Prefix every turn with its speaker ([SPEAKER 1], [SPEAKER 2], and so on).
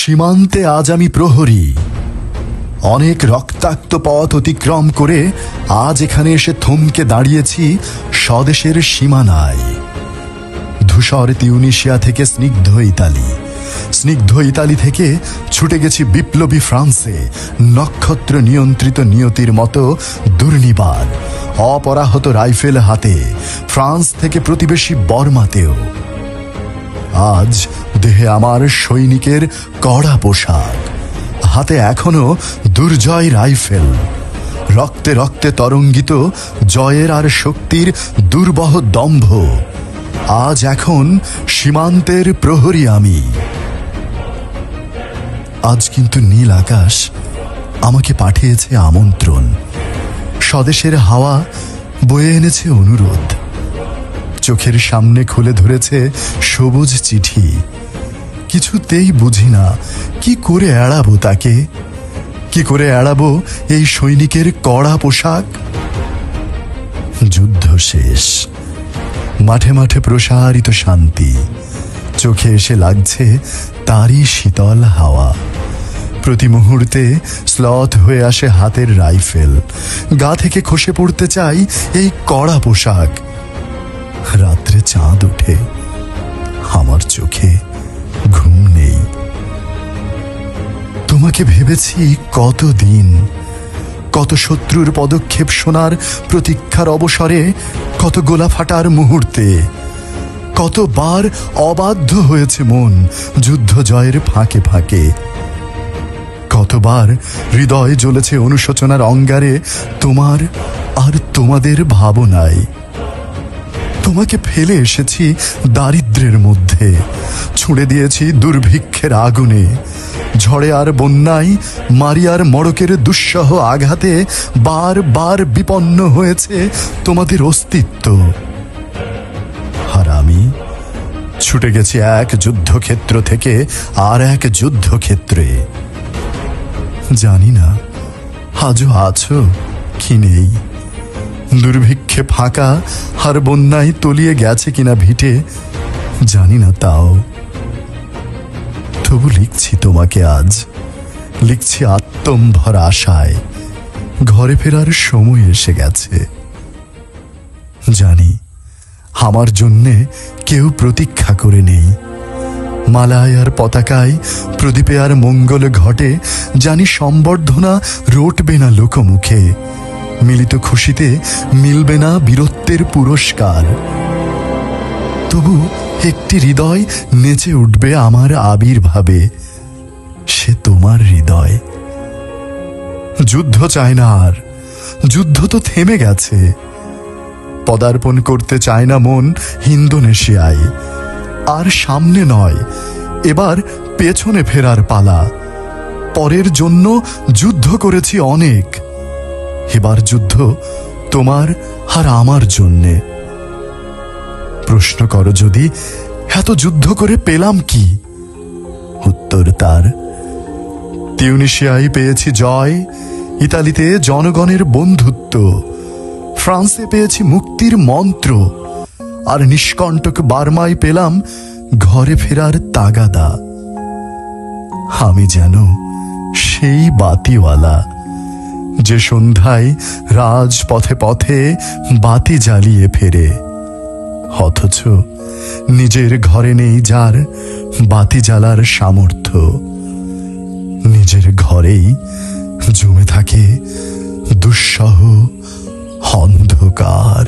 [SPEAKER 1] সীমান্তে আজ আমি প্রহরী। অনেক রক্তাক্ত পথ অতিক্রম করে আজ এখানে এসে থমকে দাঁড়িয়েছি স্বদেশের সীমানায়। ধূসর তিউনিশিয়া থেকে স্নিগ্ধ ইতালি, স্নিগ্ধ ইতালি থেকে ছুটে গেছি বিপ্লবী ফ্রান্সে, নক্ষত্র নিয়ন্ত্রিত নিয়তির মতো দুর্নিবার অপরাহত রাইফেল হাতে, ফ্রান্স থেকে প্রতিবেশী বর্মাতেও। আজ দেহে আমার সৈনিকের কড়া পোশাক, হাতে এখনো দুর্জয় রাইফেল, রক্তে রক্তে তরঙ্গিত জয়ের আর শক্তির দুর্বহ দম্ভ। আজ এখন সীমান্তের প্রহরী আমি। আজ কিন্তু নীল আকাশ আমাকে পাঠিয়েছে আমন্ত্রণ, স্বদেশের হাওয়া বয়ে এনেছে অনুরোধ, চোখের সামনে খুলে ধরেছে সবুজ চিঠি। কিছুতেই বুঝি না কি করে এড়াবো তাকে, কি করে এড়াবো এই সৈনিকের কড়া পোশাক। যুদ্ধ শেষ, মাঠে মাঠে প্রসারিত শান্তি, চোখে এসে লাগছে তারই শীতল হাওয়া। প্রতি মুহূর্তে স্লথ হয়ে আসে হাতের রাইফেল, গা থেকে খসে পড়তে চাই এই কড়া পোশাক। রাত্রে চাঁদ ওঠে, আমার চোখে ঘুম নেই। তোমাকে ভেবেছি কতদিন, কত শত্রুর পদক্ষেপ শোনার প্রতীক্ষার অবসরে, কত গোলা ফাটার মুহূর্তে, কতবার অবাধ্য হয়েছে মন যুদ্ধ জয়ের ফাঁকে ফাঁকে, কতবার হৃদয় জ্বলেছে অনুশোচনার অঙ্গারে তোমার আর তোমাদের ভাবনায়। তোমাকে ফেলে এসেছি দারিদ্র্যের মধ্যে, ছুঁড়ে দিয়েছি দুর্ভিক্ষের আগুনে, ঝড়ে আর বন্যায়, মারিয়ার মড়কের দুঃসহ আঘাতে বার বার বিপন্ন হয়েছে তোমাদের অস্তিত্ব। আর আমি ছুটে গেছি এক যুদ্ধক্ষেত্র থেকে আর এক যুদ্ধক্ষেত্রে। জানি না আজও আছো কি নেই, দুর্ভিক্ষে ফাঁকা আর বন্যায় তলিয়ে গেছে কিনা ভিটে, জানি না তাও। তবু লিখছি তোমাকে আজ, লিখছি আত্মম্ভর আশায়, ঘরে ফেরার সময় এসে গেছে। জানি আমার জন্যে কেউ প্রতীক্ষা করে নেই, মালায় আর পতাকায়, প্রদীপে আর মঙ্গলে ঘটে, জানি সম্বর্ধনা রটবে না লোকমুখে, মিলিত খুশিতে মিলবে না বীরত্বের পুরস্কার। তবু একটি হৃদয় নেচে উঠবে আমার আবির্ভাবে, সে তোমার হৃদয়। যুদ্ধ চায় না আর, যুদ্ধ তো থেমে গেছে। পদার্পণ করতে চায় না মন ইন্দোনেশিয়ায়, আর সামনে নয়, এবার পেছনে ফেরার পালা। পরের জন্য যুদ্ধ করেছি অনেক, এবার যুদ্ধ তোমার আর আমার জন্যে। প্রশ্ন করো যদি এত যুদ্ধ করে পেলাম কি, উত্তর তার তিউনিশিয়ায় পেয়েছি জয়, ইতালিতে জনগণের বন্ধুত্ব, ফ্রান্সে পেয়েছি মুক্তির মন্ত্র, আর নিষ্কণ্টক বার্মায় পেলাম ঘরে ফেরার তাগাদা। আমি যেন সেই বাতিওয়ালা, যে সন্ধ্যায় রাজপথে পথে বাতি জ্বালিয়ে ফেরে, অথচ নিজের ঘরে নেই যার বাতি জ্বালার সামর্থ্য। নিজের ঘরেই জমে থাকে দুঃসহ অন্ধকার।